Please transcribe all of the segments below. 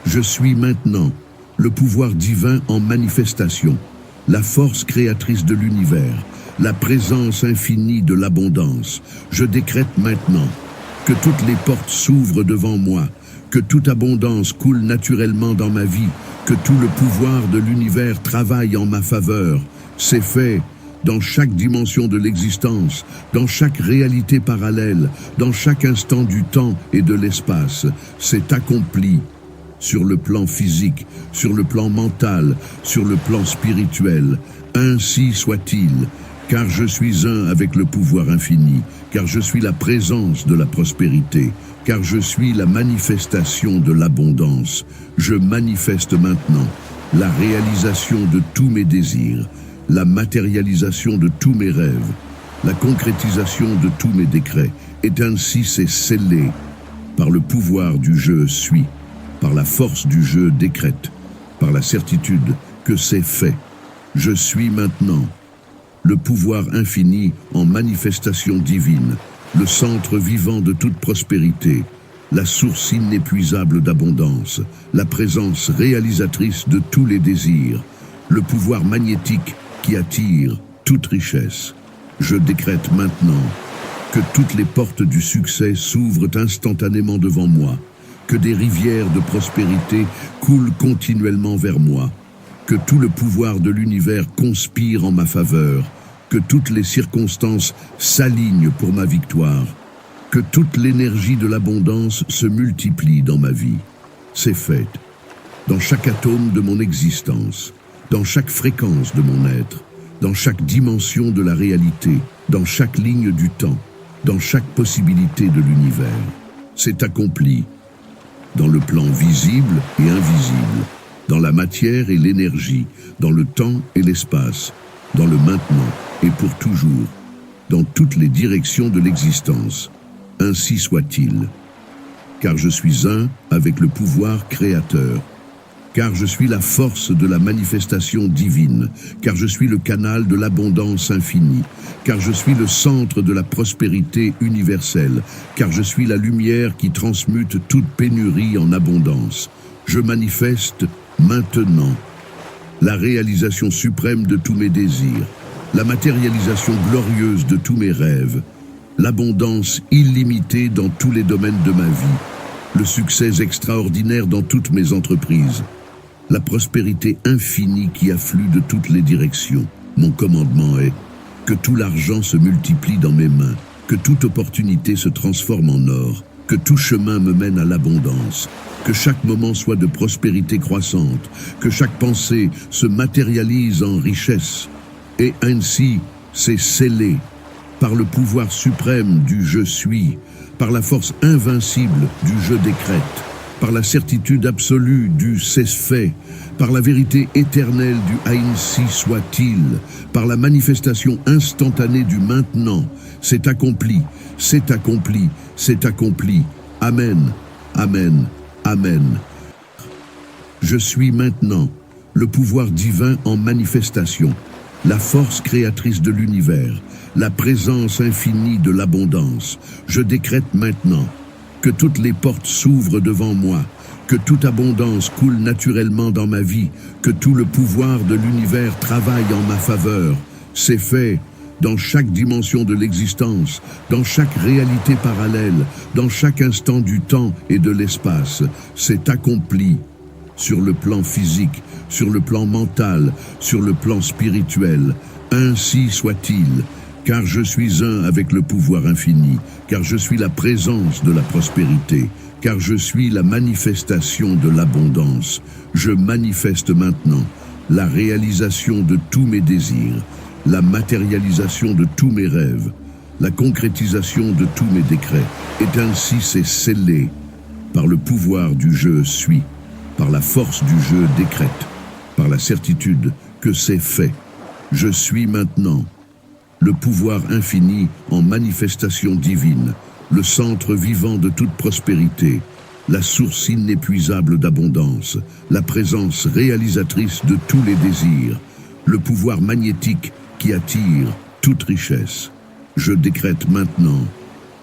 Je suis maintenant le pouvoir divin en manifestation, la force créatrice de l'univers, la présence infinie de l'abondance. Je décrète maintenant que toutes les portes s'ouvrent devant moi, que toute abondance coule naturellement dans ma vie, que tout le pouvoir de l'univers travaille en ma faveur. C'est fait dans chaque dimension de l'existence, dans chaque réalité parallèle, dans chaque instant du temps et de l'espace. C'est accompli sur le plan physique, sur le plan mental, sur le plan spirituel. Ainsi soit-il, car je suis un avec le pouvoir infini, car je suis la présence de la prospérité, car je suis la manifestation de l'abondance. Je manifeste maintenant la réalisation de tous mes désirs, la matérialisation de tous mes rêves, la concrétisation de tous mes décrets. Et ainsi c'est scellé par le pouvoir du je suis, par la force du je décrète, par la certitude que c'est fait. Je suis maintenant le pouvoir infini en manifestation divine, le centre vivant de toute prospérité, la source inépuisable d'abondance, la présence réalisatrice de tous les désirs, le pouvoir magnétique qui attire toute richesse. Je décrète maintenant que toutes les portes du succès s'ouvrent instantanément devant moi, que des rivières de prospérité coulent continuellement vers moi, que tout le pouvoir de l'univers conspire en ma faveur, que toutes les circonstances s'alignent pour ma victoire, que toute l'énergie de l'abondance se multiplie dans ma vie. C'est fait, dans chaque atome de mon existence, dans chaque fréquence de mon être, dans chaque dimension de la réalité, dans chaque ligne du temps, dans chaque possibilité de l'univers. C'est accompli dans le plan visible et invisible, dans la matière et l'énergie, dans le temps et l'espace, dans le maintenant et pour toujours, dans toutes les directions de l'existence. Ainsi soit-il, car je suis un avec le pouvoir créateur, car je suis la force de la manifestation divine, car je suis le canal de l'abondance infinie, car je suis le centre de la prospérité universelle, car je suis la lumière qui transmute toute pénurie en abondance. Je manifeste maintenant la réalisation suprême de tous mes désirs, la matérialisation glorieuse de tous mes rêves, l'abondance illimitée dans tous les domaines de ma vie, le succès extraordinaire dans toutes mes entreprises, la prospérité infinie qui afflue de toutes les directions. Mon commandement est que tout l'argent se multiplie dans mes mains, que toute opportunité se transforme en or, que tout chemin me mène à l'abondance, que chaque moment soit de prospérité croissante, que chaque pensée se matérialise en richesse. Et ainsi, c'est scellé par le pouvoir suprême du je suis, par la force invincible du je décrète, par la certitude absolue du c'est fait, par la vérité éternelle du ainsi soit-il, par la manifestation instantanée du maintenant. C'est accompli, c'est accompli, c'est accompli. Amen, amen, amen. Je suis maintenant le pouvoir divin en manifestation, la force créatrice de l'univers, la présence infinie de l'abondance. Je décrète maintenant que toutes les portes s'ouvrent devant moi, que toute abondance coule naturellement dans ma vie, que tout le pouvoir de l'univers travaille en ma faveur. C'est fait dans chaque dimension de l'existence, dans chaque réalité parallèle, dans chaque instant du temps et de l'espace. C'est accompli sur le plan physique, sur le plan mental, sur le plan spirituel. Ainsi soit-il, car je suis un avec le pouvoir infini, car je suis la présence de la prospérité, car je suis la manifestation de l'abondance. Je manifeste maintenant la réalisation de tous mes désirs, la matérialisation de tous mes rêves, la concrétisation de tous mes décrets. Et ainsi c'est scellé par le pouvoir du je suis, par la force du je décrète, par la certitude que c'est fait. Je suis maintenant le pouvoir infini en manifestation divine, le centre vivant de toute prospérité, la source inépuisable d'abondance, la présence réalisatrice de tous les désirs, le pouvoir magnétique qui attire toute richesse. Je décrète maintenant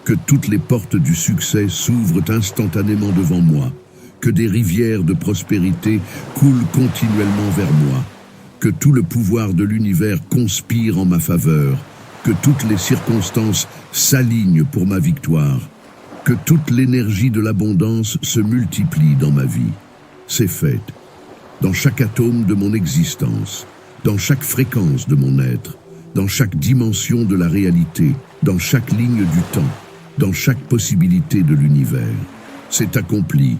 que toutes les portes du succès s'ouvrent instantanément devant moi, que des rivières de prospérité coulent continuellement vers moi, que tout le pouvoir de l'univers conspire en ma faveur, que toutes les circonstances s'alignent pour ma victoire, que toute l'énergie de l'abondance se multiplie dans ma vie. C'est fait, dans chaque atome de mon existence, dans chaque fréquence de mon être, dans chaque dimension de la réalité, dans chaque ligne du temps, dans chaque possibilité de l'univers. C'est accompli,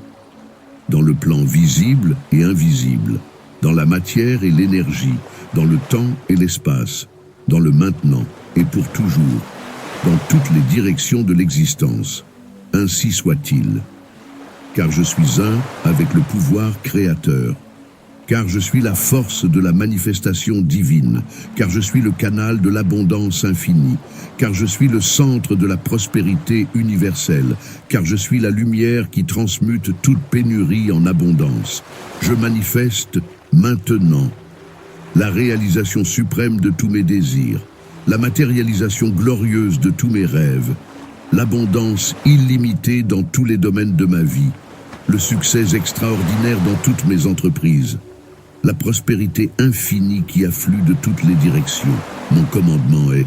dans le plan visible et invisible, dans la matière et l'énergie, dans le temps et l'espace, dans le maintenant et pour toujours, dans toutes les directions de l'existence. Ainsi soit-il. Car je suis un avec le pouvoir créateur. Car je suis la force de la manifestation divine, car je suis le canal de l'abondance infinie, car je suis le centre de la prospérité universelle, car je suis la lumière qui transmute toute pénurie en abondance. Je manifeste maintenant la réalisation suprême de tous mes désirs, la matérialisation glorieuse de tous mes rêves, l'abondance illimitée dans tous les domaines de ma vie, le succès extraordinaire dans toutes mes entreprises, la prospérité infinie qui afflue de toutes les directions. Mon commandement est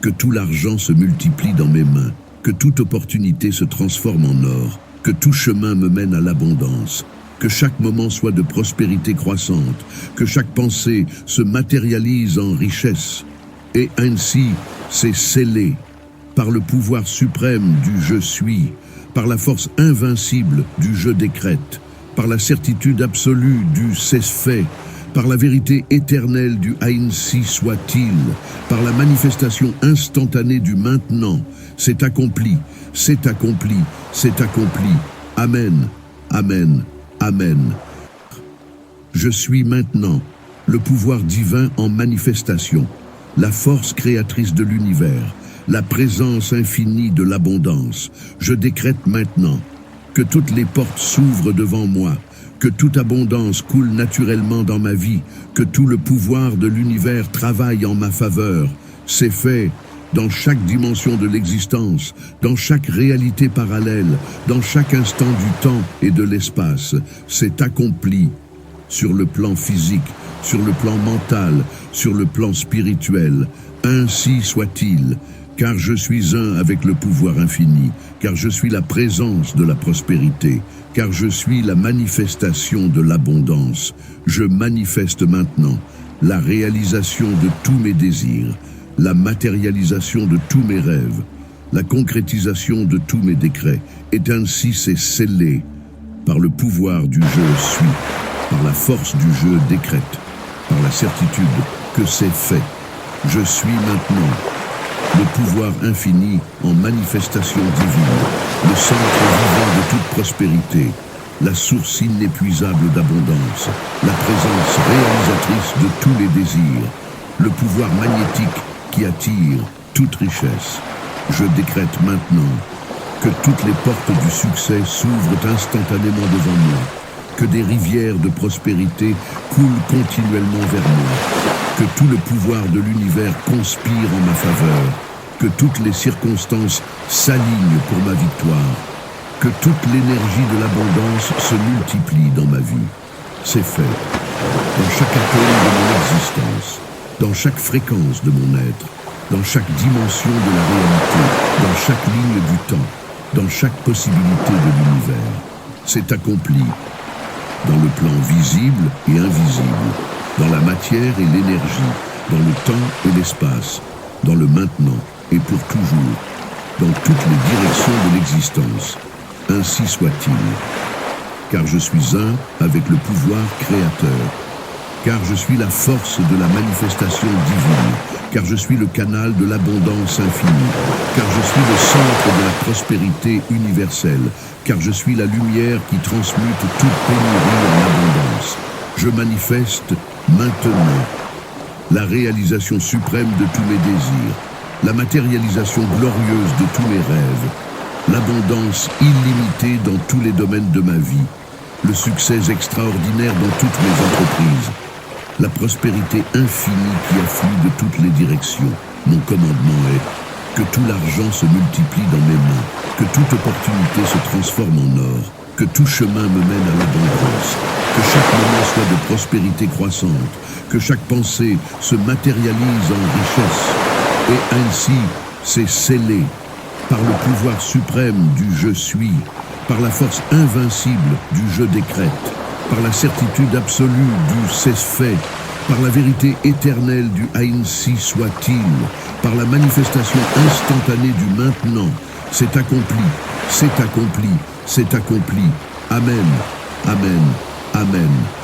que tout l'argent se multiplie dans mes mains, que toute opportunité se transforme en or, que tout chemin me mène à l'abondance, que chaque moment soit de prospérité croissante, que chaque pensée se matérialise en richesse. Et ainsi, c'est scellé par le pouvoir suprême du « je suis », par la force invincible du « je décrète », par la certitude absolue du « c'est fait », par la vérité éternelle du « ainsi soit-il », par la manifestation instantanée du « maintenant », c'est accompli, c'est accompli, c'est accompli. Amen, amen, amen. Je suis maintenant le pouvoir divin en manifestation, la force créatrice de l'univers, la présence infinie de l'abondance. Je décrète maintenant que toutes les portes s'ouvrent devant moi, que toute abondance coule naturellement dans ma vie, que tout le pouvoir de l'univers travaille en ma faveur. C'est fait dans chaque dimension de l'existence, dans chaque réalité parallèle, dans chaque instant du temps et de l'espace. C'est accompli sur le plan physique, sur le plan mental, sur le plan spirituel. Ainsi soit-il. Car je suis un avec le pouvoir infini, car je suis la présence de la prospérité, car je suis la manifestation de l'abondance. Je manifeste maintenant la réalisation de tous mes désirs, la matérialisation de tous mes rêves, la concrétisation de tous mes décrets. Et ainsi c'est scellé par le pouvoir du « je suis », par la force du « je décrète », par la certitude que c'est fait. Je suis maintenant le pouvoir infini en manifestation divine, le centre vivant de toute prospérité, la source inépuisable d'abondance, la présence réalisatrice de tous les désirs, le pouvoir magnétique qui attire toute richesse. Je décrète maintenant que toutes les portes du succès s'ouvrent instantanément devant moi, que des rivières de prospérité coulent continuellement vers moi, que tout le pouvoir de l'univers conspire en ma faveur, que toutes les circonstances s'alignent pour ma victoire, que toute l'énergie de l'abondance se multiplie dans ma vie. C'est fait. Dans chaque atome de mon existence, dans chaque fréquence de mon être, dans chaque dimension de la réalité, dans chaque ligne du temps, dans chaque possibilité de l'univers. C'est accompli dans le plan visible et invisible, dans la matière et l'énergie, dans le temps et l'espace, dans le maintenant et pour toujours, dans toutes les directions de l'existence. Ainsi soit-il. Car je suis un avec le pouvoir créateur, car je suis la force de la manifestation divine, car je suis le canal de l'abondance infinie, car je suis le centre de la prospérité universelle, car je suis la lumière qui transmute toute pénurie en abondance. Je manifeste maintenant la réalisation suprême de tous mes désirs, la matérialisation glorieuse de tous mes rêves, l'abondance illimitée dans tous les domaines de ma vie, le succès extraordinaire dans toutes mes entreprises, la prospérité infinie qui afflue de toutes les directions. Mon commandement est que tout l'argent se multiplie dans mes mains, que toute opportunité se transforme en or, Que tout chemin me mène à l'abondance. Que chaque moment soit de prospérité croissante. Que chaque pensée se matérialise en richesse. Et ainsi, c'est scellé par le pouvoir suprême du « je suis », par la force invincible du « je décrète », par la certitude absolue du « c'est fait », par la vérité éternelle du « ainsi soit-il », par la manifestation instantanée du « maintenant ». C'est accompli, c'est accompli, c'est accompli. Amen, amen, amen.